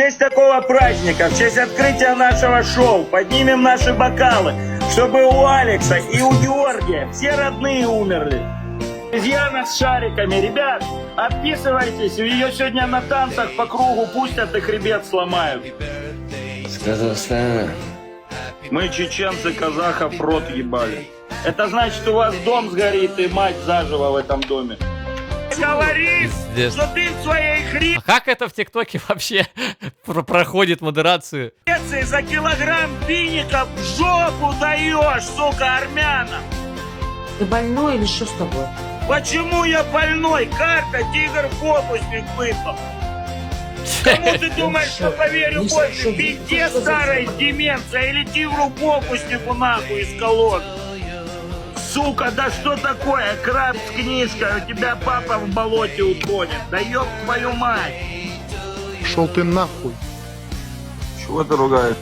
В честь такого праздника, в честь открытия нашего шоу, поднимем наши бокалы, чтобы у Алекса и у Георгия все родные умерли. Обезьяна с шариками, ребят, отписывайтесь, ее сегодня на танцах по кругу пустят и хребет сломают. С Казахстана. Мы чеченцы казахов рот ебали. Это значит, у вас дом сгорит и мать заживо в этом доме. Говоришь, что ты в своей хрени А как это в ТикТоке вообще проходит модерацию? за килограмм фиников в жопу даешь, сука, армянам? Ты больной или что с тобой? Почему я больной? Карта тигр-фокусник выпал. Кому ты думаешь, что поверю больше? Пизде старой деменция или тигру-фокуснику нахуй из колонн? Сука, да что такое? Краб с книжкой, у тебя папа в болоте утонет. Да ёб твою мать! Шел ты нахуй. Чего ты ругаешь?